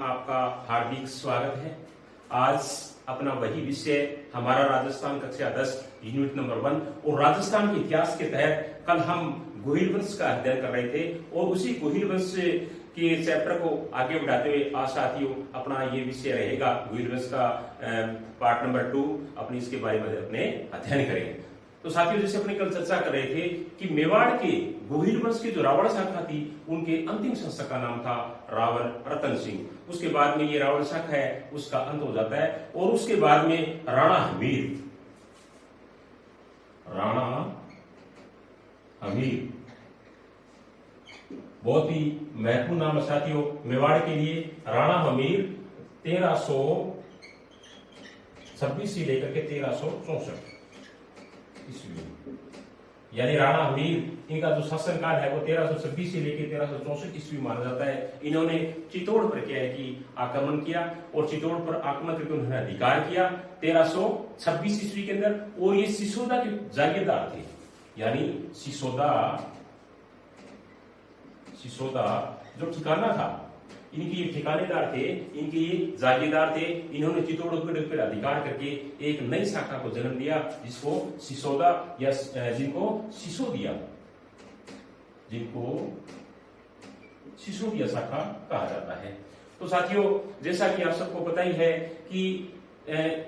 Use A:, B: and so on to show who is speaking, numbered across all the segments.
A: आपका हार्दिक स्वागत है। आज अपना वही विषय हमारा राजस्थान कक्षा 10 यूनिट नंबर 1 और राजस्थान के इतिहास के तहत कल हम गोहिल वंश का अध्ययन कर रहे थे और उसी गोहिल वंश के चैप्टर को आगे बढ़ाते हुए आज साथियों अपना ये विषय रहेगा गोहिल वंश का पार्ट नंबर 2 अपनी इसके बारे में अपने अध्ययन करेंगे। तो साथियों जैसे अपने कल चर्चा कर रहे थे कि मेवाड़ के गोहिल वंश की जो रावण शाखा थी उनके अंतिम शासक का नाम था रावण रतन सिंह। उसके बाद में ये रावण शाखा है उसका अंत हो जाता है और उसके बाद में राणा हमीर बहुत ही महत्वपूर्ण नाम है साथियों मेवाड़ के लिए। राणा हमीर 1326 से लेकर के 1364 ईस्वी, यानी राणा हमीर इनका जो शासन काल है वो 1326 से लेकर 1364 ईस्वी माना जाता है। इन्होंने चित्तौड़ पर क्या है कि आक्रमण किया और चित्तौड़ पर आक्रमण करके उन्होंने अधिकार किया 1326 ईस्वी के अंदर। और ये सिसोदा के जागीरदार थे, यानी सिसोदा जो ठिकाना था इनके ठिकानेदार थे, इनके ये जागीरदार थे। इन्होंने चित्तौड़ पर अधिकार करके एक नई शाखा को जन्म दिया जिसको सिसोदा या जिनको सिसोदिया शाखा कहा जाता है। तो साथियों जैसा कि आप सबको पता ही है कि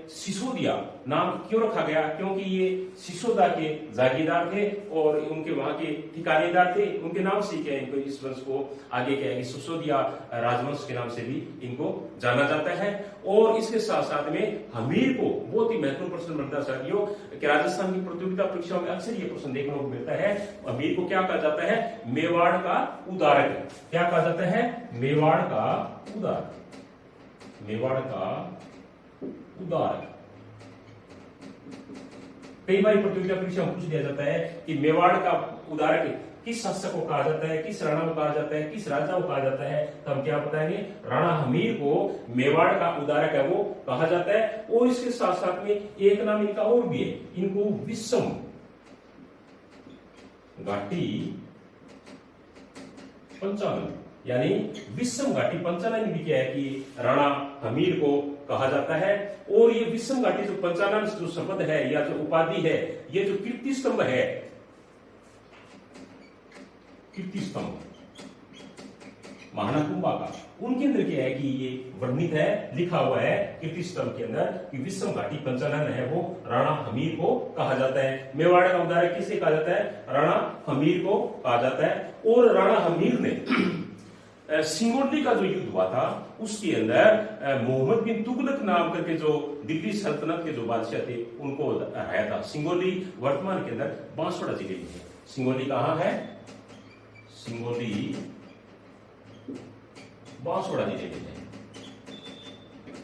A: सिसोदिया नाम क्यों रखा गया, क्योंकि ये सिसोदा के जागीरदार थे और उनके वहां के ठिकानेदार थे। उनके नाम से क्या इनको इस वंश को आगे क्या है सिसोदिया राजवंश के नाम से भी इनको जाना जाता है। और इसके साथ साथ में हमीर को बहुत ही महत्वपूर्ण प्रश्न बनता है साथियों कि राजस्थान की प्रतियोगिता परीक्षाओं में अक्सर ये प्रश्न देखने को मिलता है। हमीर को क्या कहा जाता है? मेवाड़ का उदारक। क्या कहा जाता है? मेवाड़ का उदारक। कई बार प्रतियोगिता परीक्षा में पूछ दिया जाता है कि मेवाड़ का उदारक किस शासक को कहा जाता है, किस राणा को कहा जाता है, किस राजा को कहा जाता है। तो हम क्या बताएंगे? राणा हमीर को मेवाड़ का उदारक है वो कहा जाता है। और इसके साथ साथ में एक नाम इनका और भी है, इनको विषम घाटी पंचानन, यानी विषम घाटी पंचानन भी क्या है कि राणा हमीर को कहा जाता है। और ये विषम घाटी जो पंचानन जो शब्द है या जो उपाधि है, ये जो कीर्ति स्तंभ है, कीर्ति स्तंभ महानाकुंभा का, उनके अंदर क्या है कि ये वर्णित है, लिखा हुआ है कीर्ति स्तंभ के अंदर कि विषम घाटी पंचानन है वो राणा हमीर को कहा जाता है। मेवाड़ का उदारक किसे कहा जाता है? राणा हमीर को कहा जाता है। और राणा हमीर ने सिंगोली का जो युद्ध हुआ था उसके अंदर मोहम्मद बिन तुगलक नाम करके जो दिल्ली सल्तनत के जो बादशाह थे उनको हराया था। सिंगोली वर्तमान के अंदर बांसवाड़ा जिले में है। सिंगोली कहां है? सिंगोली बांसवाड़ा जिले में है।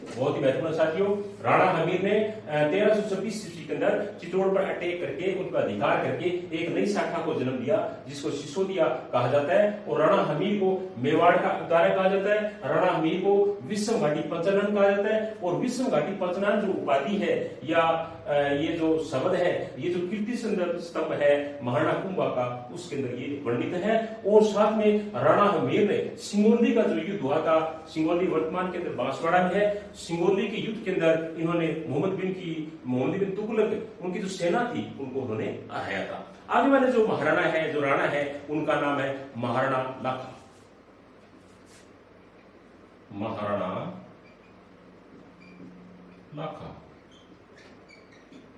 A: बहुत ही महत्वपूर्ण साथियों, राणा हमीर ने 1326 ईस्वी के अंदर चित्तौड़ पर अटैक करके उनका अधिकार करके एक नई शाखा को जन्म दिया जिसको सिसोदिया कहा जाता है। और राणा हमीर को मेवाड़ का उदारक कहा जाता है, राणा हमीर को विषम घाटी पंचानन कहा जाता है। और विषम घाटी पंचानन जो उपाधि है या ये जो शब्द है, ये जो कीर्ति स्तंभ है महानाकुंभा का, उसके अंदर ये वर्णित है। और साथ में राणा हमीर ने सिंगोली का जो युद्ध हुआ था, सिंगोली वर्तमान के अंदर बांसवाड़ा में है, सिंगोली के युद्ध के अंदर इन्होंने मोहम्मद बिन तुगलक उनकी जो सेना थी उनको उन्होंने हराया था। आगे वाले जो महाराणा है, जो राणा है, उनका नाम है महाराणा लाखा।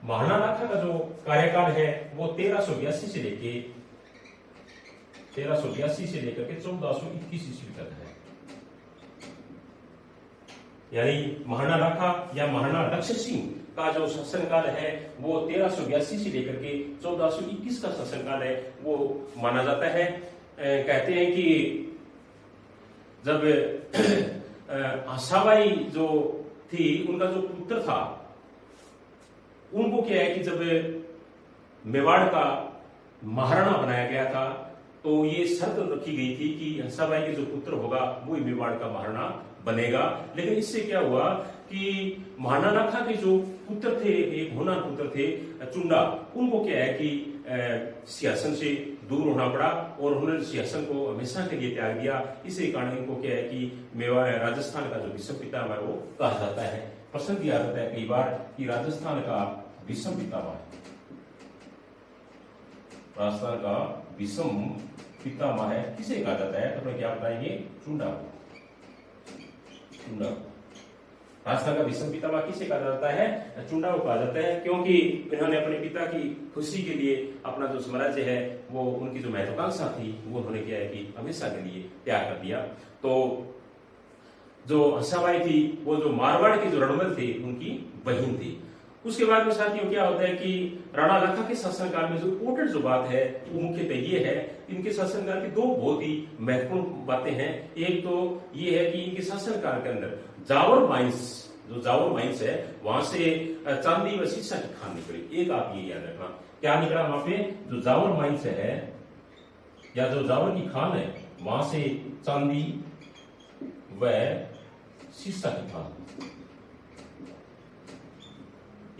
A: महाराणा लाखा का जो कार्यकाल है वो 1382 से लेकर के 1421 ईस्वी तक है। यानी महाराणा लाखा या महाराणा लक्ष्य सिंह का जो शासनकाल है वो 1382 से लेकर के 1421 का शासनकाल है वो माना जाता है। कहते हैं कि जब आसाबाई जो थी उनका जो पुत्र था उनको क्या है कि जब मेवाड़ का महाराणा बनाया गया था तो ये शर्त रखी गई थी कि हंसाबाई के जो पुत्र होगा वो मेवाड़ का महाराणा बनेगा। लेकिन इससे क्या हुआ कि महाराणा लाखा के जो पुत्र थे, एक होनहार पुत्र थे चुंडा, उनको क्या है कि सिंहासन से दूर होना पड़ा और उन्होंने सिंहासन को हमेशा के लिए त्याग दिया। इसी कारण इनको क्या है कि मेवाड़ राजस्थान का जो विषम पितामह है वो कहा जाता है। प्रश्न दिया जाता है कई बार कि राजस्थान का विषम पितामह, राजस्थान का विषम पितामह है किसे कहा जाता है? तो क्या बताएंगे? चुंडा को। चुंडा, राजस्थान का विषम पितामह किसे कहा जाता है? चुंडा को कहा जाता है, क्योंकि इन्होंने अपने पिता की खुशी के लिए अपना जो साम्राज्य है वो, उनकी जो महत्वाकांक्षा थी वो उन्होंने क्या है कि हमेशा के लिए त्याग कर दिया। तो जो हंसाबाई थी वो जो मारवाड़ के जो रणमल थे उनकी बहन थी। उसके बाद में साथियों क्या होता है कि राणा लखा के शासनकाल में जो इम्पोर्टेंट जो बात है वो मुख्यतः ये है, इनके शासनकाल की दो बहुत ही महत्वपूर्ण बातें हैं। एक तो ये है कि इनके शासनकाल के अंदर जावर माइंस, जो जावर माइंस है वहां से चांदी व शीशा की खान निकली। एक आप ये याद रखना, क्या निकला वहां पे? जो जावर माइंस है या जो जावर की खान है वहां से चांदी व शीशा की खान।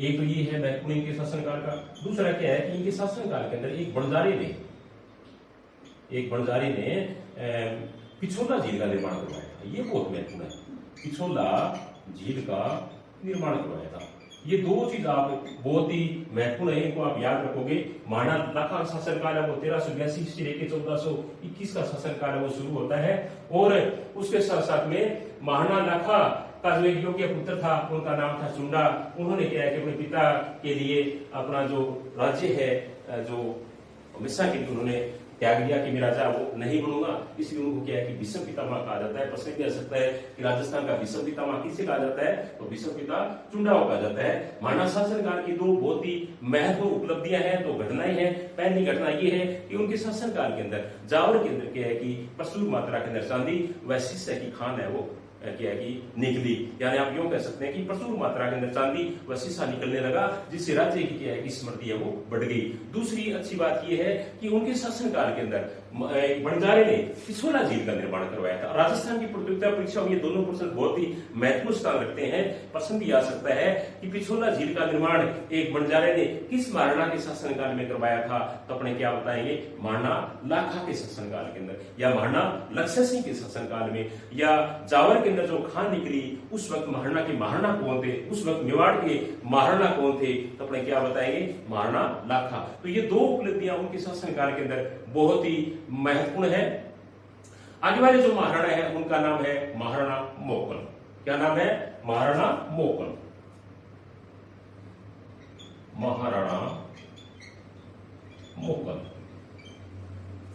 A: एक तो ये है महत्वपूर्ण इनके शासनकाल का। दूसरा क्या है कि इनके शासनकाल के अंदर एक बंजारे ने पिछोला झील का निर्माण करवाया था। ये बहुत महत्वपूर्ण है, पिछोला झील का निर्माण करवाया था। ये दो चीज आप बहुत ही महत्वपूर्ण है, इनको आप याद रखोगे। महाराणा लखा का शासनकाल है वो 1382 से लेकर 1421 का शासनकाल है वो शुरू होता है। और उसके साथ साथ में महाराणा लखा का जो एक योग्य पुत्र था उनका नाम था चुंडा। उन्होंने क्या है कि अपने पिता के लिए अपना जो राज्य है जो हमेशा के लिए उन्होंने त्याग दिया कि मैं राजा वो नहीं बनूंगा, इसलिए उनको क्या है कि विषम पितामह कहा जाता है। प्रश्न किया सकता है कि राजस्थान का विषम पितामह किसे कहा जाता है? तो विषम पिता चुंडा को कहा जाता है। महाराणा शासनकाल की दो बहुत ही महत्वपूर्ण उपलब्धियां हैं, दो घटनाएं हैं। पहली घटना ये है कि उनके शासनकाल के अंदर जावर के अंदर क्या है कि प्रचुर मात्रा के अंदर चांदी व शीशे की खान है वो क्या है कि निकली, यानी आप यूं कह सकते हैं कि प्रचुर मात्रा के अंदर चांदी व शीशा निकलने लगा, जिससे राज्य की क्या है कि समृद्धि है वो बढ़ गई। दूसरी अच्छी बात यह है कि उनके शासनकाल के अंदर बंजारे ने पिछोला झील का निर्माण करवाया था। राजस्थान की प्रतियोगिता परीक्षा में ये दोनों प्रश्न बहुत ही महत्वपूर्ण स्थान रखते हैं। प्रश्न भी आ सकता है कि पिछोला झील का निर्माण एक बंजारे ने किस महाराणा के शासनकाल में करवाया था? तो अपने क्या बताएंगे? महाराणा लाखा के शासनकाल के अंदर, या महाराणा लक्ष्य सिंह के शासनकाल में, या जावर के अंदर जो खान निकली उस वक्त महाराणा के महाराणा कौन थे, उस वक्त मेवाड़ के महाराणा कौन थे? तो अपने क्या बताएंगे? महाराणा लाखा। तो ये दो उपलब्धियां उनके शासनकाल के अंदर बहुत ही महत्वपूर्ण है। आगे वाले जो महाराणा है उनका नाम है महाराणा मोकल। क्या नाम है? महाराणा मोकल। महाराणा मोकल।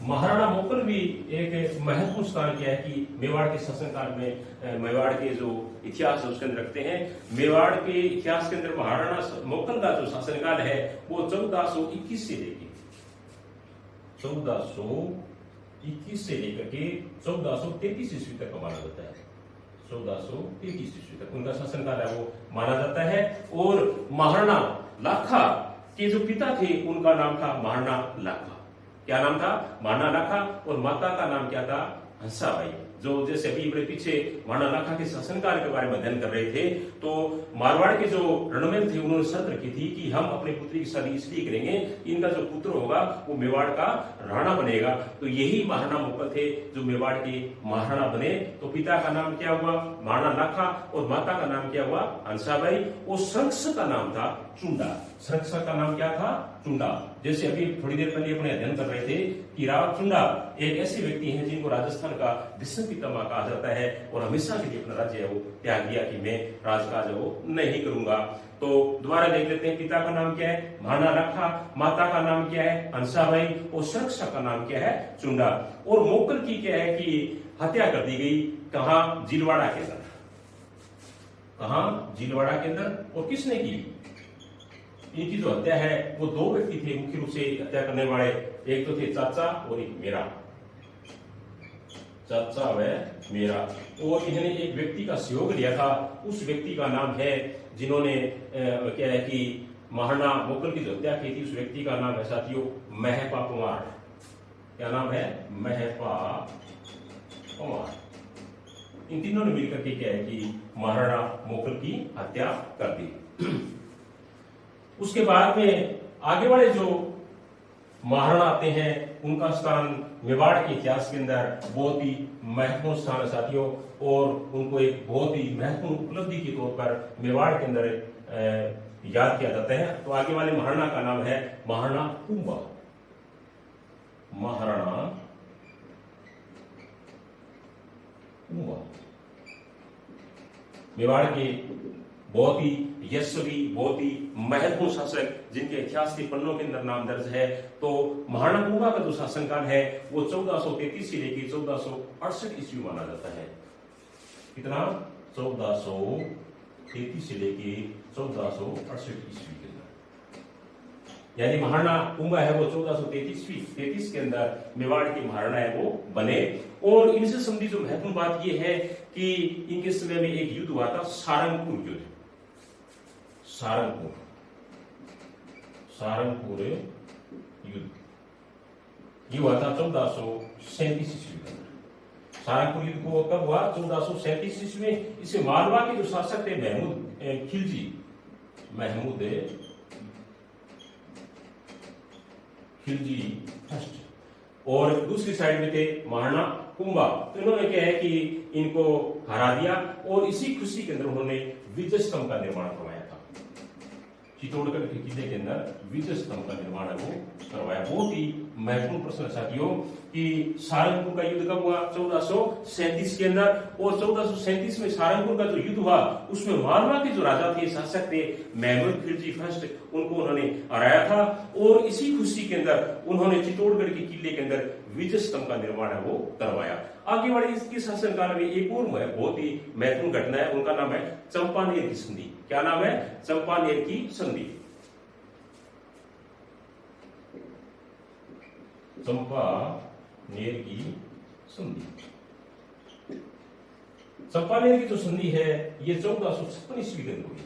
A: महाराणा मोकल भी एक महत्वपूर्ण स्थान क्या है कि मेवाड़ के शासनकाल में, मेवाड़ के जो इतिहास है उसके अंदर रखते हैं। मेवाड़ के इतिहास के अंदर महाराणा मोकल का जो शासनकाल है वो 1421 से लेकर 1421 से लेकर के 1433 ईस्वी तक का माना जाता है। 1433 ईस्वी तक उनका शासनकाल है वो माना जाता है। और महाराणा लाखा के जो पिता थे उनका नाम था महाराणा लाखा। क्या नाम था? महाराणा लाखा। और माता का नाम क्या था? हंसाबाई। जो जैसे अभी बड़े पीछे महाराणा लाखा के शासनकाल के बारे में अध्ययन कर रहे थे, तो मारवाड़ के जो रणमेल थे उन्होंने शर्त रखी थी कि हम अपनी पुत्री की शादी इसलिए करेंगे, इनका जो पुत्र होगा वो मेवाड़ का राणा बनेगा। तो यही महाराणा मोकल थे जो मेवाड़ के महाराणा बने। तो पिता का नाम क्या हुआ? महाराणा लाखा। और माता का नाम क्या हुआ? हंसाबाई। और संरक्षक का नाम था चुंडा। संरक्षक का नाम क्या था? चुंडा। जैसे अभी थोड़ी देर पहले अपने अध्ययन कर रहे थे कि राव चुंडा एक ऐसे व्यक्ति हैं जिनको राजस्थान का विषम पितामह कहा जाता है, और हमेशा के लिए अपना राज्य है वो त्याग दिया कि मैं राजकाज है वो नहीं करूंगा। तो दोबारा देख लेते हैं, पिता का नाम क्या है? महाराणा लाखा। माता का नाम क्या है? हंसाबाई। और संरक्षक का नाम क्या है? चुंडा। और मोकल की क्या है कि हत्या कर दी गई। कहां? जीलवाड़ा के अंदर। कहां? जीलवाड़ा के अंदर। और किसने की? इनकी जो हत्या है वो दो व्यक्ति थे मुख्य रूप से हत्या करने वाले। एक तो थे चाचा और एक मेरा। चाचा व मेरा। और इन्होंने एक व्यक्ति का सहयोग लिया था। उस व्यक्ति का नाम है, जिन्होंने क्या है कि महाराणा मोकल की जो हत्या की थी, उस व्यक्ति का नाम है साथियों महपा कुमार। क्या नाम है? महपा कुमार। इन तीनों ने मिलकर के क्या है कि महाराणा मोकल की हत्या कर दी। उसके बाद में आगे वाले जो महाराणा आते हैं, उनका स्थान मेवाड़ के इतिहास के अंदर बहुत ही महत्वपूर्ण स्थान है साथियों, और उनको एक बहुत ही महत्वपूर्ण उपलब्धि के तौर पर मेवाड़ के अंदर याद किया जाता है। तो आगे वाले महाराणा का नाम है महाराणा कुंभा। महाराणा कुंभा मेवाड़ के बहुत ही यशस्वी, बहुत ही महत्वपूर्ण शासक जिनके इतिहास के पन्नों के अंदर नाम दर्ज है। तो महाराणा कुंभा का जो शासनकाल है वो 1433 से लेकर 1468 ईस्वी माना जाता है। कितना? 1433 से लेकर 1468 ईस्वी के अंदर, यानी महाराणा कुंभा है वो 1433 के अंदर मेवाड़ के महाराणा है वो बने। और इनसे संबंधित जो महत्वपूर्ण बात ये है कि इनके समय में एक युद्ध हुआ था, सारंगपुर युद्ध। सारंगपुर युद्ध ये हुआ था 1437 ईस्वी में। सारंगपुर युद्ध को कब हुआ? 1437 ईस्वी में। इसे मालवा के जो शासक थे महमूद खिलजी फर्स्ट, और दूसरी साइड में थे महाराणा कुंभा। तो इन्होंने क्या है कि इनको हरा दिया, और इसी खुशी के अंदर उन्होंने विजय स्तंभ का निर्माण करवाया था। चित्तौड़गढ़ के किले के अंदर विजय स्तंभ का निर्माण वो करवाया। बहुत ही महत्वपूर्ण प्रश्न साथियों कि सारंगपुर का युद्ध कब हुआ? 1437 के अंदर। और 1437 में सारंगपुर का जो युद्ध हुआ उसमें मालवा के जो राजा थे, शासक थे महमूद खिलजी फर्स्ट, उनको उन्होंने हराया था। और इसी खुशी के अंदर उन्होंने चित्तौड़गढ़ के किले के अंदर विजय स्तंभ का निर्माण है वो करवाया। आगे बढ़े इसके शासनकाल में एक और बहुत ही महत्वपूर्ण घटना है, उनका नाम है चंपानेर की संधि। क्या नाम है? चंपानेर की संधि। चंपानेर की संधि। चंपानेर की जो संधि है ये 1456 ईस्वी के अंदर हुई।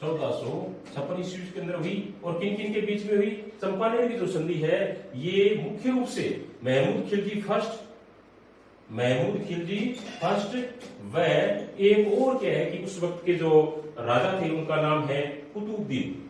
A: 1456 ईस्वी के अंदर हुई। और किन किन के बीच में हुई? चंपानेर की जो संधि है ये मुख्य रूप से महमूद खिलजी फर्स्ट व एक और क्या है कि उस वक्त के जो राजा थे उनका नाम है कुतुबुद्दीन।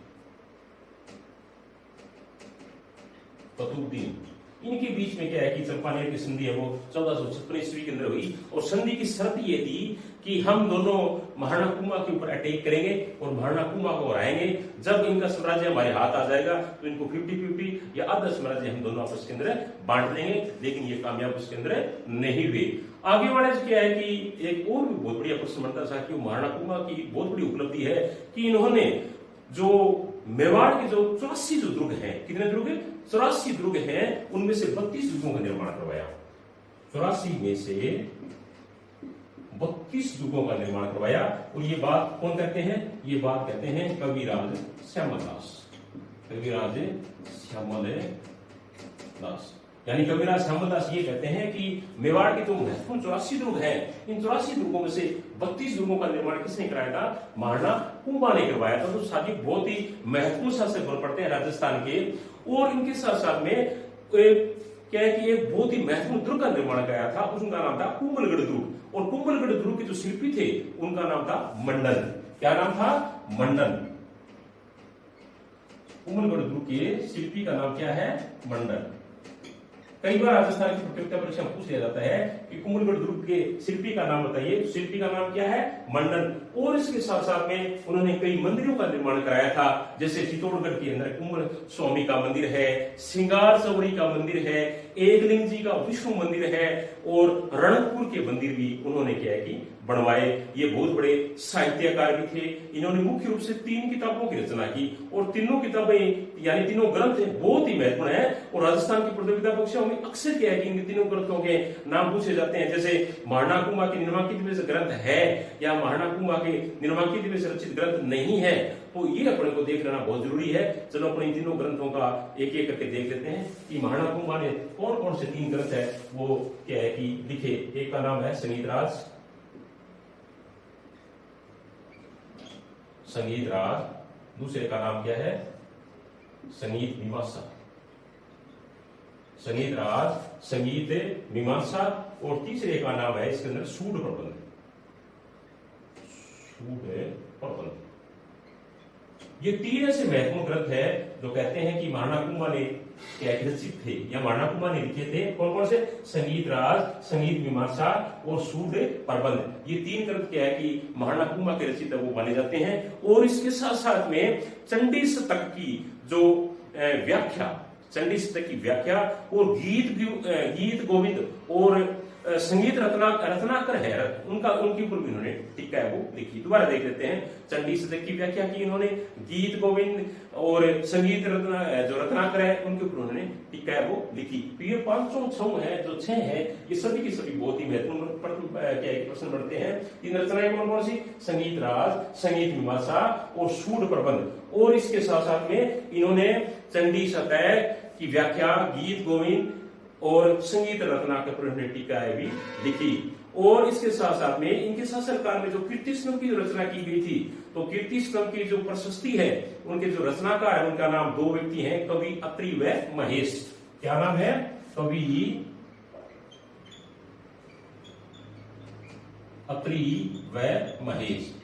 A: इनके बीच में क्या है कि चंपानेर की संधि है वो 1456 ईस्वी के अंदर हुई। और संधि की शर्त ये थी कि हम दोनों महाराणा कुंभा के ऊपर अटैक करेंगे और महाराणा कुंभा को हराएंगे। जब इनका साम्राज्य हमारे हाथ आ जाएगा तो इनको 50-50 या आधा साम्राज्य हम दोनों आपस के अंदर बांट देंगे। लेकिन ये कामयाब उसके अंदर नहीं हुए। आगे वाले क्या है कि एक और भी बहुत बढ़िया प्रश्न बनता था कि महाराणा कुंभा की बहुत बड़ी उपलब्धि है कि इन्होंने जो मेवाड़ के जो 84 जो दुर्ग हैं, कितने दुर्ग? 84 दुर्ग हैं, उनमें से 32 दुर्गों का निर्माण करवाया। 84 में से 32 दुर्गों का निर्माण करवाया। और ये बात कौन कहते हैं? ये बात कहते हैं कविराज श्यामल दास। यानी कविराज श्यामल दास ये कहते हैं कि मेवाड़ के जो महत्वपूर्ण 84 दुर्ग हैं, इन 84 दुर्गों में से 32 दुर्गों का निर्माण किसने कराया था? महाराणा कुंभा ने करवाया था। तो साथी बहुत ही महत्वपूर्ण शासक बन पड़ते हैं राजस्थान के। और इनके साथ साथ में क्या है कि एक बहुत ही महत्वपूर्ण दुर्ग का निर्माण कराया था, उनका नाम था कुंभलगढ़ दुर्ग। और कुंभलगढ़ दुर्ग के जो शिल्पी थे उनका नाम था मंडन। क्या नाम था? मंडन। कुंभलगढ़ दुर्ग के शिल्पी का नाम क्या है? मंडन। कई बार राजस्थान की प्रतियोगिता परीक्षा में पूछ लिया जाता है कि कुंभलगढ़ दुर्ग के शिल्पी का नाम बताइए। शिल्पी का नाम क्या है? मंडन। और इसके साथ साथ में उन्होंने कई मंदिरों का निर्माण कराया था, जैसे चित्तौड़गढ़ के अंदर कुंभ स्वामी का मंदिर है, सिंगार चौड़ी का मंदिर है, एकलिंग जी का विष्णु मंदिर है, और रणकपुर के मंदिर भी उन्होंने क्या है कि बनवाए। ये बहुत बड़े साहित्यकार भी थे। इन्होंने मुख्य रूप से 3 किताबों की रचना की, और तीनों किताबें यानी तीनों ग्रंथ बहुत ही महत्वपूर्ण है। और राजस्थान की प्रतियोगिता परीक्षाओं में अक्सर क्या है कि इन तीनों ग्रंथों के नाम पूछे जाते हैं, जैसे महाराणा कुंभा के निम्नलिखित में से ग्रंथ है या महाराणा कुंभा के निम्नलिखित में से रचित ग्रंथ नहीं है। तो ये अपने को देख लेना बहुत जरूरी है। चलो अपने तीनों ग्रंथों का एक एक करके देख लेते हैं कि महाराणा कुंभा ने कौन कौन से 3 ग्रंथ है वो क्या है कि लिखे। एक का नाम है संगीत राज, दूसरे का नाम क्या है? संगीत मीमांसा। संगीत राज, संगीत मीमांसा, और तीसरे का नाम है इसके अंदर सूड प्रबंध। ये तीन ऐसे महत्वपूर्ण ग्रंथ है जो कहते हैं कि महाराणा कुंभा ने क्या रचित थे या महाराणा कुंभा ने लिखे थे। कौन कौन से? संगीत राज, संगीत मीमांसा और सूड प्रबंध। ये तीन ग्रंथ क्या है कि महाराणा कुंभा के रचित वो माने जाते हैं। और इसके साथ साथ में चंडी शतक की जो व्याख्या, चंडी शतक की व्याख्या और गीत गोविंद और संगीत रत्नाकर है उनके ऊपर भी इन्होंने टीका है वो लिखी। दोबारा देख लेते हैं। चंडी शतक की व्याख्या की इन्होंने, गीत गोविंद और संगीत जो रत्नाकर है उनके ऊपर उन्होंने टीका है वो लिखी। तो ये पांचों छह है, जो छह है ये सभी की सभी बहुत ही महत्वपूर्ण प्रश्न बढ़ते हैं। इन रचनाएं कौन कौन सी? संगीत राज, संगीत मीमांसा और सूड प्रबंध। और इसके साथ साथ में इन्होंने चंडी शतक की व्याख्या, गीत गोविंद और संगीत रत्नाकर पर उन्होंने टीका है भी लिखी। और इसके साथ साथ में इनके शासनकाल में जो कीर्ति स्तंभ की रचना की गई थी, तो कीर्ति स्तंभ की जो प्रशस्ति है, उनके जो रचनाकार है उनका नाम दो व्यक्ति हैं, कवि अत्रि व महेश। क्या नाम है? कवि अत्रि व महेश।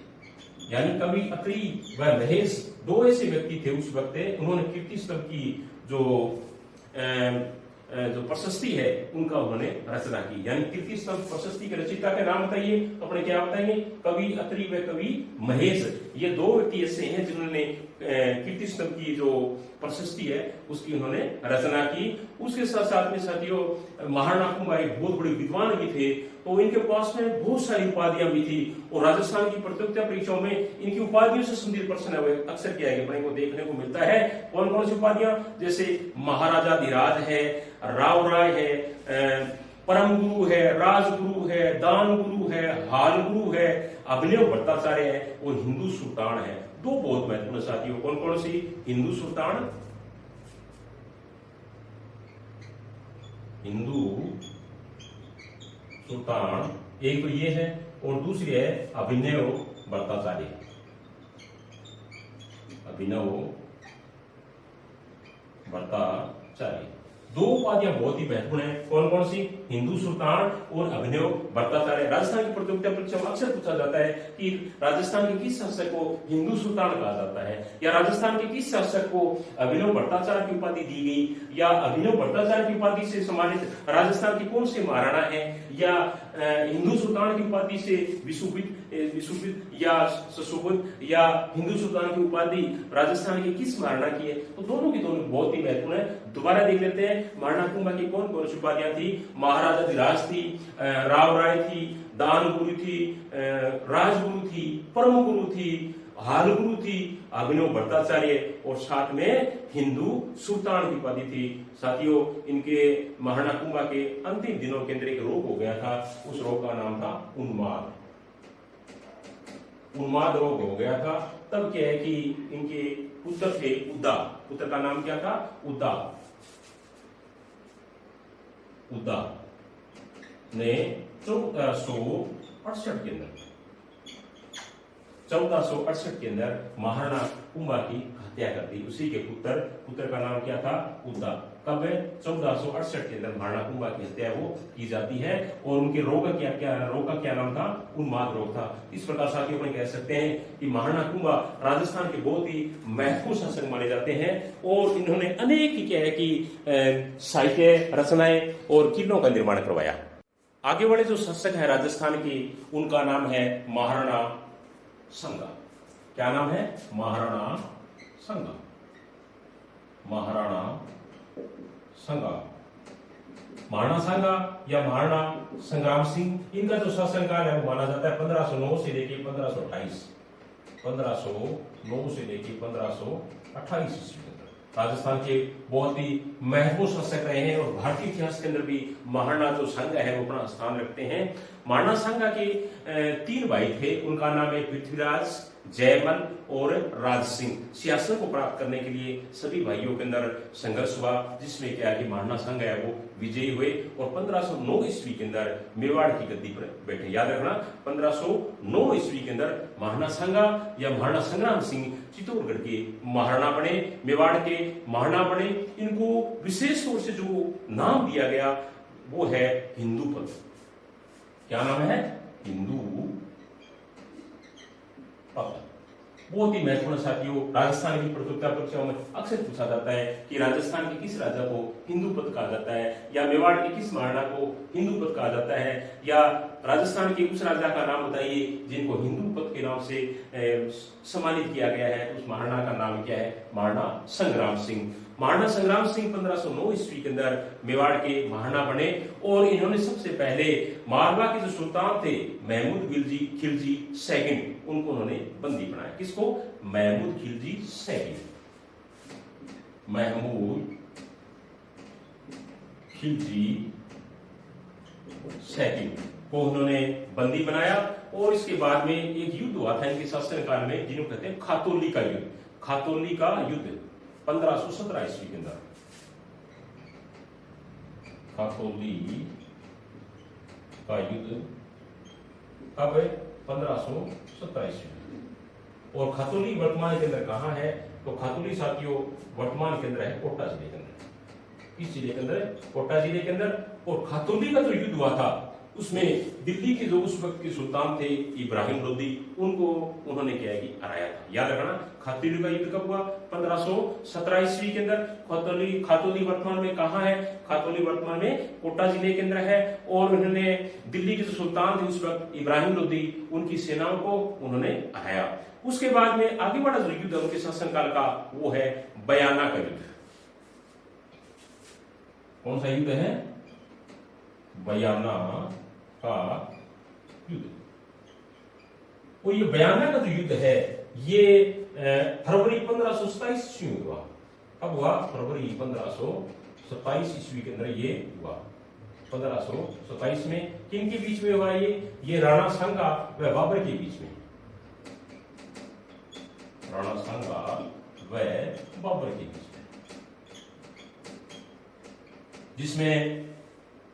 A: यानी कवि अत्रि व महेश दो ऐसे व्यक्ति थे उस वक्त, उन्होंने कीर्ति स्तंभ की जो प्रशस्ति है उनका उन्होंने रचना की। यानी कीर्ति स्तंभ प्रशस्ति के रचयिता के नाम बताइए, अपने क्या बताएंगे? कवि अत्रि व कवि महेश। ये दो व्यक्ति ऐसे हैं जिन्होंने कीर्ति स्तंभ की जो प्रशस्ति है उसकी उन्होंने रचना की। उसके साथ साथ में साथियों महाराणा कुंभा एक बहुत बड़े विद्वान भी थे, तो इनके पास में बहुत सारी उपाधियां भी थी। और राजस्थान की प्रतियोगिता परीक्षाओं में इनकी उपाधियों से संबंधित प्रश्न है अक्सर क्या है अपने को देखने को मिलता है। कौन कौन सी उपाधियां? जैसे महाराजाधिराज है, राव राय है, परम गुरु है, राजगुरु है, दान गुरु है, हाल गुरु है, अभिनव भट्टाचार्य है और हिंदू सुल्तान है। दो बहुत महत्वपूर्ण साथियों। कौन कौन सी? हिंदू सुल्तान, एक तो ये है और दूसरी है अभिनव भट्टाचार्य। दो उपाधियां बहुत ही महत्वपूर्ण है। कौन कौन सी? हिंदू सुल्तान और अभिनव भट्टाचार्य। राजस्थान की प्रतियोगिता परीक्षा में अक्सर पूछा जाता है कि राजस्थान के किस शासक को हिंदू सुल्तान कहा जाता है, या राजस्थान के किस शासक को अभिनव भट्टाचार्य की उपाधि दी गई, या अभिनव भट्टाचार्य की उपाधि से सम्मानित राजस्थान के कौन से महाराणा है, या हिंदू सुल्तान की उपाधि से विशुभित या सुशोभित, या हिंदू सुल्तान की उपाधि राजस्थान के किस महाराणा की है। तो दोनों की दोनों बहुत ही महत्वपूर्ण है। दोबारा देख लेते हैं महाराणा कुंभा की कौन कौन सी उपाधियां थी। महाराजाधिराज थी, राव राय थी, दान गुरु थी, राजगुरु थी, परम गुरु थी, हाल गुरु थी, अभिनव भट्टाचार्य और साथ में हिंदू सुल्तान की उपाधि थी। साथियों इनके महाराणा कुंभा के अंतिम दिनों के अंदर एक रोग हो गया था, उस रोग का नाम था उन्माद रोग हो गया था। तब क्या है कि इनके पुत्र थे उद्दा, पुत्र का नाम क्या था? उद्दा ने 1468 के अंदर महाराणा कुंभा की हत्या कर दी। उसी के पुत्र का नाम क्या था? उद्दा। कब? 1468 के अंदर महाराणा कुंभा की हत्या वो की जाती है। और उनके रोग का क्या नाम था? उन्माद रोग था। इस प्रकार साथियों अपने कह सकते हैं कि महाराणा कुंभा राजस्थान के बहुत ही महत्वपूर्ण शासक माने जाते हैं। और इन्होंने अनेक क्या है कि साहित्य रचनाएं और किलों का निर्माण करवाया। आगे वाले जो शासक है राजस्थान की, उनका नाम है महाराणा संगा। क्या नाम है? महाराणा संगा। महाराणा संगा या महाराणा संग्राम सिंह, इनका जो शासनकाल है वो माना जाता है 1509 से लेकर 1528। 1509 से लेकर 1528 ईस्वी। राजस्थान के बहुत ही महत्वपूर्ण शासक रहे हैं और भारतीय इतिहास के अंदर भी महाराणा जो संघ है वो अपना स्थान रखते हैं। महाराणा संघ के 3 भाई थे, उनका नाम है पृथ्वीराज, जयमल और राज सिंह। सिंहासन को प्राप्त करने के लिए सभी भाइयों के अंदर संघर्ष हुआ, जिसमें क्या है कि महाराणा संघ है वो विजयी हुए और 1509 ईस्वी के अंदर मेवाड़ की गद्दी पर बैठे। याद रखना 1509 ईस्वी के अंदर महाराणा संघा या महाराणा संग्राम सिंह चित्तौड़गढ़ के महाराणा बने, मेवाड़ के महाराणा बने। इनको विशेष तौर से जो नाम दिया गया वो है हिंदू पद। क्या नाम है? हिंदू पद। बहुत ही महत्वपूर्ण साथियों, राजस्थान की प्रतियोगिता परीक्षाओं में अक्सर पूछा जाता है कि राजस्थान के किस राजा को हिंदू पद कहा जाता है, या मेवाड़ के किस महाराणा को हिंदू पद कहा जाता है, या राजस्थान के उस राजा का नाम बताइए जिनको हिंदू पद के नाम से सम्मानित किया गया है। उस महाराणा का नाम क्या है? महाराणा संग्राम सिंह। महाराणा संग्राम सिंह 1509 ईस्वी के अंदर मेवाड़ के महाराणा बने और इन्होंने सबसे पहले मारवा के जो सुल्तान थे महमूद खिलजी सेकंड, उनको उन्होंने बंदी बनाया। किसको? महमूद खिलजी सेकंड। महमूद खिलजी सेकंड को उन्होंने बंदी बनाया और इसके बाद में एक युद्ध हुआ था इनके शासनकाल में, जिन्हों कहते हैं खातौली का युद्ध। खातौली का युद्ध 1517 ईस्वी के अंदर। खातौली का युद्ध कब है? 1517 ईस्वी। और खातौली वर्तमान के अंदर कहां है? तो खातौली साथियों वर्तमान के अंदर है कोटा जिले के अंदर। किस जिले के अंदर? कोटा जिले के अंदर। और खातौली का जो युद्ध हुआ था उसमें दिल्ली के जो उस वक्त के सुल्तान थे इब्राहिम लोदी, उनको उन्होंने क्या है कि हराया था। याद रखना, खातौली का युद्ध कब हुआ? 1517 ईस्वी के अंदर। खातौली वर्तमान में कहां है? खातौली वर्तमान में कोटा जिले के अंदर है। और उन्होंने दिल्ली के जो सुल्तान थे उस वक्त इब्राहिम लोदी, उनकी सेनाओं को उन्होंने हराया। उसके बाद में आगे बढ़ा जो युद्ध उनके शासनकाल का, वो है बयाना का युद्ध। कौन सा युद्ध है? बयाना का युद्ध। और ये बयाना का जो युद्ध है ये फरवरी 1527 ईस्वी में हुआ। कब हुआ? फरवरी 1527 ईस्वी के अंदर ये हुआ। 1527 में किन के बीच में हुआ ये राणा सांगा व बाबर के बीच में। राणा सांगा व बाबर के बीच में, जिसमें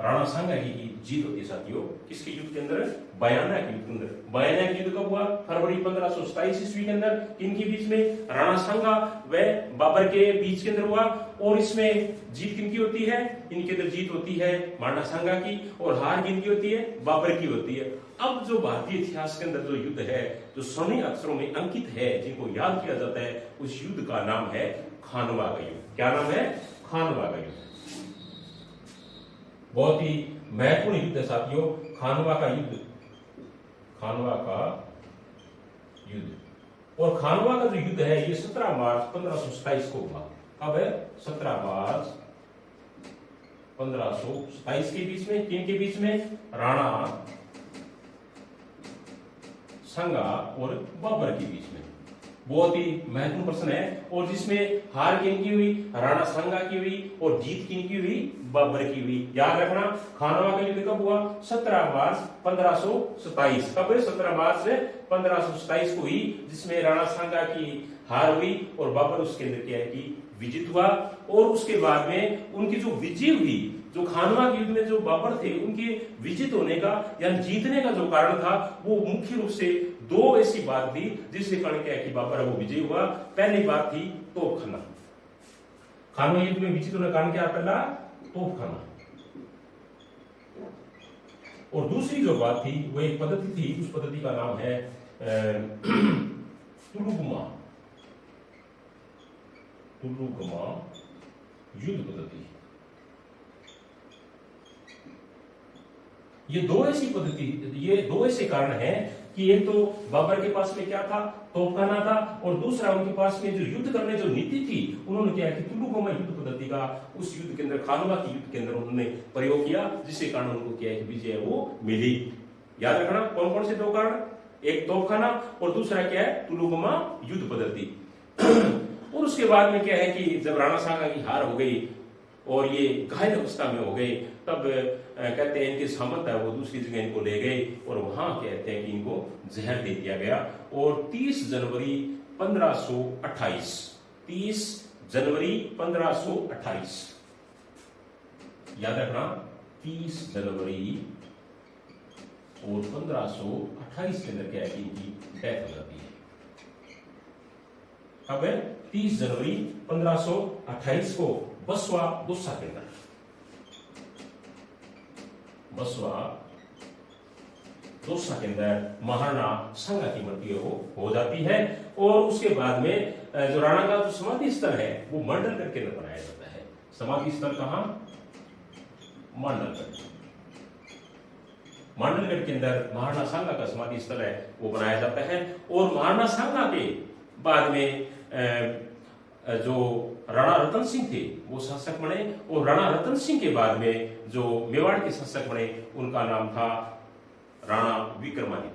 A: राणा सांगा की जीत होती है साथियों। किसके युद्ध के अंदर? बयाना के युद्ध के अंदर। बयाना के युद्ध कब हुआ? फरवरी 1527 ईस्वी के अंदर। किनके बीच में? राणा सांगा व बाबर के बीच के अंदर हुआ। और इसमें जीत किनकी होती है? इनके अंदर जीत होती है राणा सांगा की, और हार किनकी होती है? बाबर की होती है। अब जो भारतीय इतिहास के अंदर जो युद्ध है, जो स्वर्ण अक्षरों में अंकित है, जिनको याद किया जाता है, उस युद्ध का नाम है खानवा का युद्ध। क्या नाम है? खानवा का युद्ध। बहुत ही महत्वपूर्ण युद्ध है साथियों, खानवा का युद्ध। खानवा का युद्ध। और खानवा का जो युद्ध है ये 17 मार्च 1527 को हुआ। कब है? 17 मार्च 1527 के बीच में। किन के बीच में? राणा सांगा और बाबर के बीच में। बहुत ही महत्वपूर्ण प्रश्न है। और जिसमें हार किनकी हुई? राणा सांगा की हुई, और जीत किनकी हुई? बाबर की हुई। याद रखना, खानवा का युद्ध कब हुआ? 17 मार्च 1527। कब है? 17 मार्च 1527 को हुई, जिसमें राणा सांगा की हार हुई और बाबर उसके अंदर क्या है कि विजित हुआ। और उसके बाद में उनकी जो विजय हुई, जो खानवा के युद्ध में जो बाबर थे उनके विजित होने का या जीतने का जो कारण था, वो मुख्य रूप से दो ऐसी बात थी जिसके कारण क्या है कि बाबर वो विजय हुआ। पहली बात थी तोपखाना। खानवा युद्ध में विजित होने का कारण क्या? पहला तोपखाना। और दूसरी जो बात थी वो एक पद्धति थी, उस पद्धति का नाम है तुलुगमा युद्ध पद्धति। ये दो ऐसे कारण हैं कि एक तो बाबर के पास में क्या था? तोपखाना था। और दूसरा उनके पास में जो युद्ध करने जो नीति थी, उन्होंने क्या कि तुलुगमा युद्ध पद्धति का उस युद्ध के अंदर, खानवा के युद्ध के अंदर उन्होंने प्रयोग किया, जिसके कारण उनको क्या है विजय वो मिली। याद रखना कौन कौन से दो कारण? एक तोपखाना और दूसरा क्या है? तुलुगमा युद्ध पद्धति। और उसके बाद में क्या है कि जब राणा सांगा की हार हो गई और ये घायल अवस्था में हो गए, तब कहते हैं इनके सामंत है वो दूसरी जगह इनको ले गए और वहां कहते हैं कि इनको जहर दे दिया गया। और 30 जनवरी 1528, 30 जनवरी 1528, याद रखना 30 जनवरी और 1528 के अंदर क्या है कि इनकी डेथ हो जाती है। अब 30 जनवरी 1528 को बसवा गुस्सा के अंदर, बसवा दौसा के अंदर महाराणा सांगा की मृत्यु हो जाती है। और उसके बाद में जो राणा का जो समाधि स्थल है वो मांडलगढ़ के अंदर बनाया जाता है। समाधि स्थल कहां? मांडलगढ़। मांडलगढ़ के अंदर महाराणा सांगा का समाधि स्थल है वो बनाया जाता है। और महाराणा सांगा के बाद में जो राणा रतन सिंह थे वो शासक बने। और राणा रतन सिंह के बाद में जो मेवाड़ के शासक बने उनका नाम था राणा विक्रमादित्य।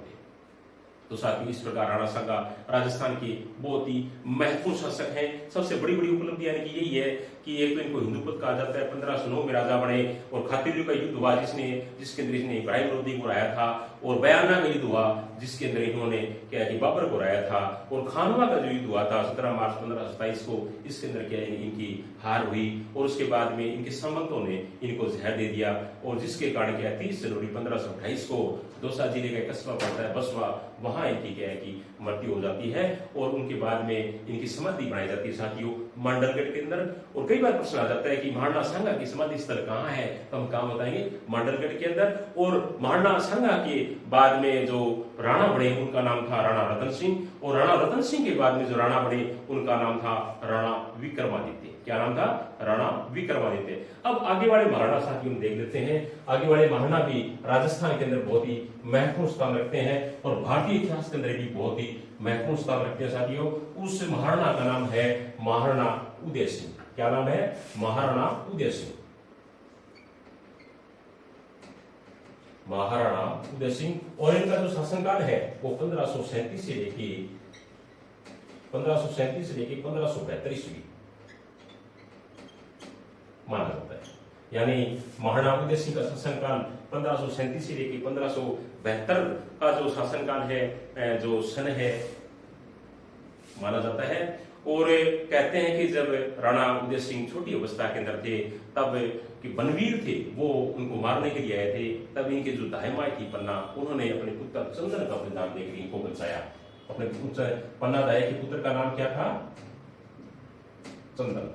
A: तो साथियों, इस प्रकार राणा सांगा राजस्थान के बहुत ही महत्वपूर्ण शासक हैं। सबसे बड़ी बड़ी उपलब्धि यानी कि यही है कि एक तो इनको हिंदू पद कहा जाता है, 1509 में राजा बने। और खातिरियों का युद्ध हुआ जिसके अंदर इसने इब्राहिम लोदी को हराया था। और बयाना का युद्ध हुआ जिसके अंदर इन्होंने क्या कि बाबर को हराया था। और खानवा का जो युद्ध हुआ था 17 मार्च 1527 को, इसके अंदर क्या इनकी हार हुई। और उसके बाद में इनके संबंधों ने इनको जहर दे दिया। और जिसके कारण क्या 30 जनवरी 1528 को दौसा जिले का कस्बा पड़ता है बसवा, वहां इनकी क्या है कि मृत्यु हो जाती है। और उनके बाद में इनकी समाधि बनाई जाती है साथियों मांडलगढ़ के अंदर। और कई बार प्रश्न आ जाता है कि महाराणा सांगा की समाधि स्थल कहाँ है, तो हम कहाँ बताएंगे? मांडलगढ़ के अंदर। और महाराणा सांगा के बाद में जो राणा बने उनका नाम था राणा रतन सिंह। और राणा रतन सिंह के बाद में जो राणा बने उनका नाम था राणा विक्रमादित्य। क्या नाम था? राणा विक्रमादित्य। अब आगे वाले महाराणा साथियों देख लेते हैं। आगे वाले महाराणा भी राजस्थान के अंदर बहुत ही महत्वपूर्ण स्थान रखते हैं और भारतीय इतिहास के अंदर भी बहुत ही महत्वपूर्ण स्थान रखते हैं साथियों। उस महाराणा का नाम है महाराणा उदय सिंह। क्या नाम है? महाराणा उदय सिंह। महाराणा उदय सिंह। और इनका जो शासनकाल है वो 1537 से लेके 1572 ईस्वी माना जाता है। यानी महाराणा उदय सिंह का शासनकाल 1537 से लेके 1572 का जो शासनकाल है, जो सन है, माना जाता है। और कहते हैं कि जब राणा उदय सिंह छोटी अवस्था के अंदर थे तब कि बनवीर थे वो उनको मारने के लिए आए थे। तब इनके जो दाहिमाई थी पन्ना, उन्होंने अपने पुत्र चंदन का बलिदान देकर इनको बचाया। अपने पुत्र पन्ना दाई के पुत्र का नाम क्या था? चंदन।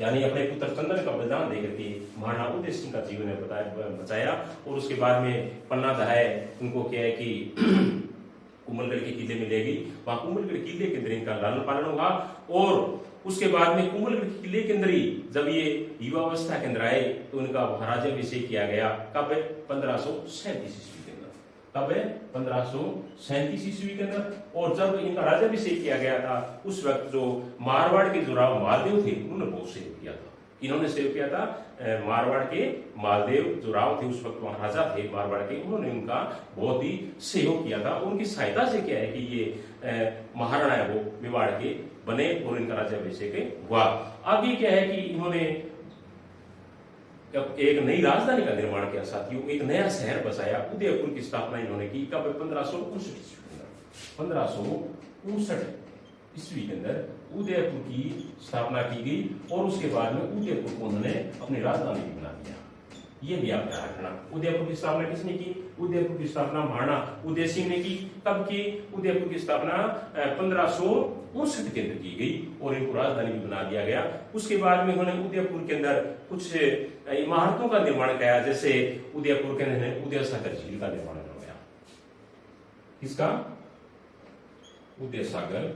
A: यानी अपने पुत्र चंदन का बलिदान देकर के महाराणा उदय सिंह का जीवन बचाया। और उसके बाद में पन्ना दाई उनको क्या है कि कुंभलगढ़ के किले में ले गई। वहां कुंभलगढ़ किले के अंदर इनका लालन पालन हुआ। और उसके बाद में कुंभलगढ़ के किले के अंदर ही जब ये युवावस्था के अंदर आए तो उनका राज्याभिषेक किया गया। कब? 1537 ईस्वी के अंदर। कब? 1537 ईस्वी के अंदर। और जब इनका राज्याभिषेक किया गया था उस वक्त जो मारवाड़ के जो राव मालदेव थे उन्होंने बहुत सेव किया था। इन्होंने सेव किया था मारवाड़ के मालदेव जो राव थे, उस वक्त वहां राजा थे मारवाड़ के, उन्होंने उनका बहुत ही सहयोग किया था। उनकी सहायता से क्या है कि ये महाराणा है वो मेवाड़ के बने और इनका राज्याभिषेक हुआ। आगे क्या है कि इन्होंने एक नई राजधानी का निर्माण किया साथियों, एक नया शहर बसाया, उदयपुर की स्थापना इन्होंने की। कब? 1559 ईस्वी के अंदर उदयपुर की स्थापना की गई। और उसके बाद में उदयपुर को उन्होंने अपनी राजधानी भी बना दिया। ये भी आप ध्यान रखना। उदयपुर की स्थापना किसने की? उदयपुर की स्थापना महाराणा उदय सिंह ने की। कब की? उदयपुर की स्थापना 1559 के अंदर की गई और इनको राजधानी भी बना दिया गया। उसके बाद में उन्होंने उदयपुर के अंदर कुछ इमारतों का निर्माण किया, जैसे उदयपुर के अंदर उदय सागर झील का निर्माण करवाया। किसका? उदय सागर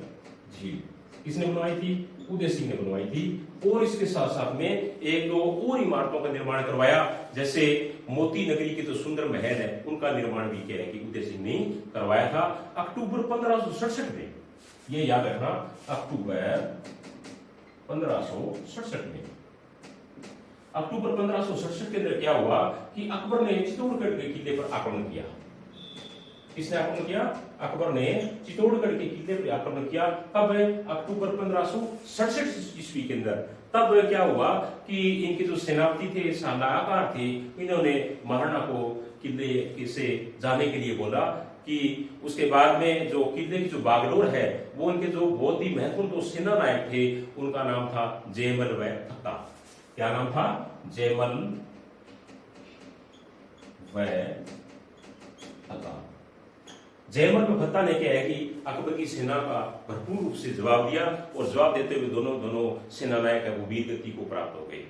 A: झील किसने बनवाई थी? उदय सिंह ने बनवाई थी। और इसके साथ साथ में एक दो और इमारतों का निर्माण करवाया, जैसे मोती नगरी के जो सुंदर महल है उनका निर्माण भी किया है कि उदय सिंह ने करवाया था। अक्टूबर 1567 में, ये याद रखना, अक्टूबर 1567 में, अक्टूबर 1567 के अंदर क्या हुआ कि अकबर ने चित्तौड़गढ़ के किले पर आक्रमण किया। किसने आक्रमण किया? अकबर ने चित्तौड़गढ़ के किले पर आक्रमण किया। कब? अक्टूबर 1567 ईस्वी के अंदर। तब क्या हुआ कि इनके जो सेनापति थे, सलाहकार थे, इन्होंने महाराणा को किले से जाने के लिए बोला कि उसके बाद में जो किले की जो बागडोर है वो उनके जो बहुत ही महत्वपूर्ण जो सेना नायक थे उनका नाम था जयमल व भत्ता। क्या नाम था? जयमल व भत्ता। जयमल व भत्ता ने क्या है कि अकबर की सेना का भरपूर रूप से जवाब दिया और जवाब देते हुए दोनों सेना नायक है वो वीर गति को प्राप्त हो गए।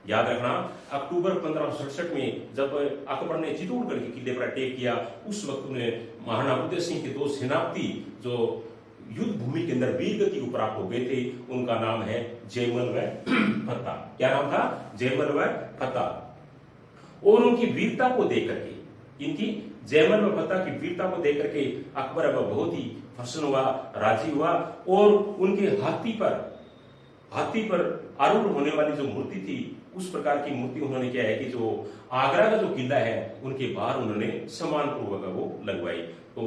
A: याद रखना, अक्टूबर 1567 में जब अकबर ने चित्तौड़गढ़ के किले पर अटैक किया, उस वक्त उन्हें महाराणा उदय सिंह के 2 सेनापति जो युद्ध भूमि के अंदर वीर गति को प्राप्त हो गए थे, उनका नाम है जयमल व फत्ता। क्या नाम था? जयमल व फत्ता। और उनकी वीरता को देख करके, इनकी जयमल व फत्ता की वीरता को देख करके अकबर अब बहुत ही प्रसन्न हुआ, राजी हुआ, और उनके हाथी पर आरूढ़ होने वाली जो मूर्ति थी, उस प्रकार की मूर्ति उन्होंने क्या है कि जो आगरा का जो किला है उनके बाहर उन्होंने सम्मान पूर्वक वो लगवाई। तो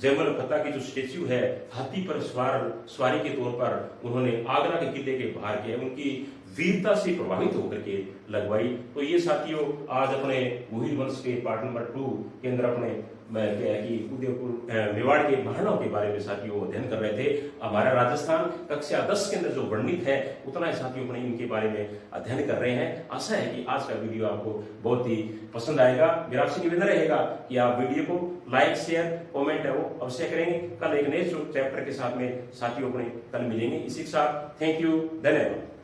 A: जयमल फत्ता की जो स्टेच्यू है, हाथी पर सवारी के तौर पर उन्होंने आगरा के किले के बाहर के उनकी वीरता से प्रभावित होकर के लगवाई। तो ये साथियों आज अपने गोहिल वंश के पार्ट नंबर 2 के अंदर अपने क्या है कि उदयपुर मेवाड़ के महाराणाओं के बारे में साथियों अध्ययन कर रहे थे। हमारा राजस्थान कक्षा 10 के अंदर जो वर्णित है उतना ही साथियों अपने इनके बारे में अध्ययन कर रहे हैं। आशा है कि आज का वीडियो आपको बहुत ही पसंद आएगा। मेरा आपसे निवेदन रहेगा कि आप वीडियो को लाइक, शेयर, कमेंट है वो अवश्य करेंगे। कल एक नए चैप्टर के साथ में साथियों अपने कल मिलेंगे। इसी के साथ थैंक यू, धन्यवाद।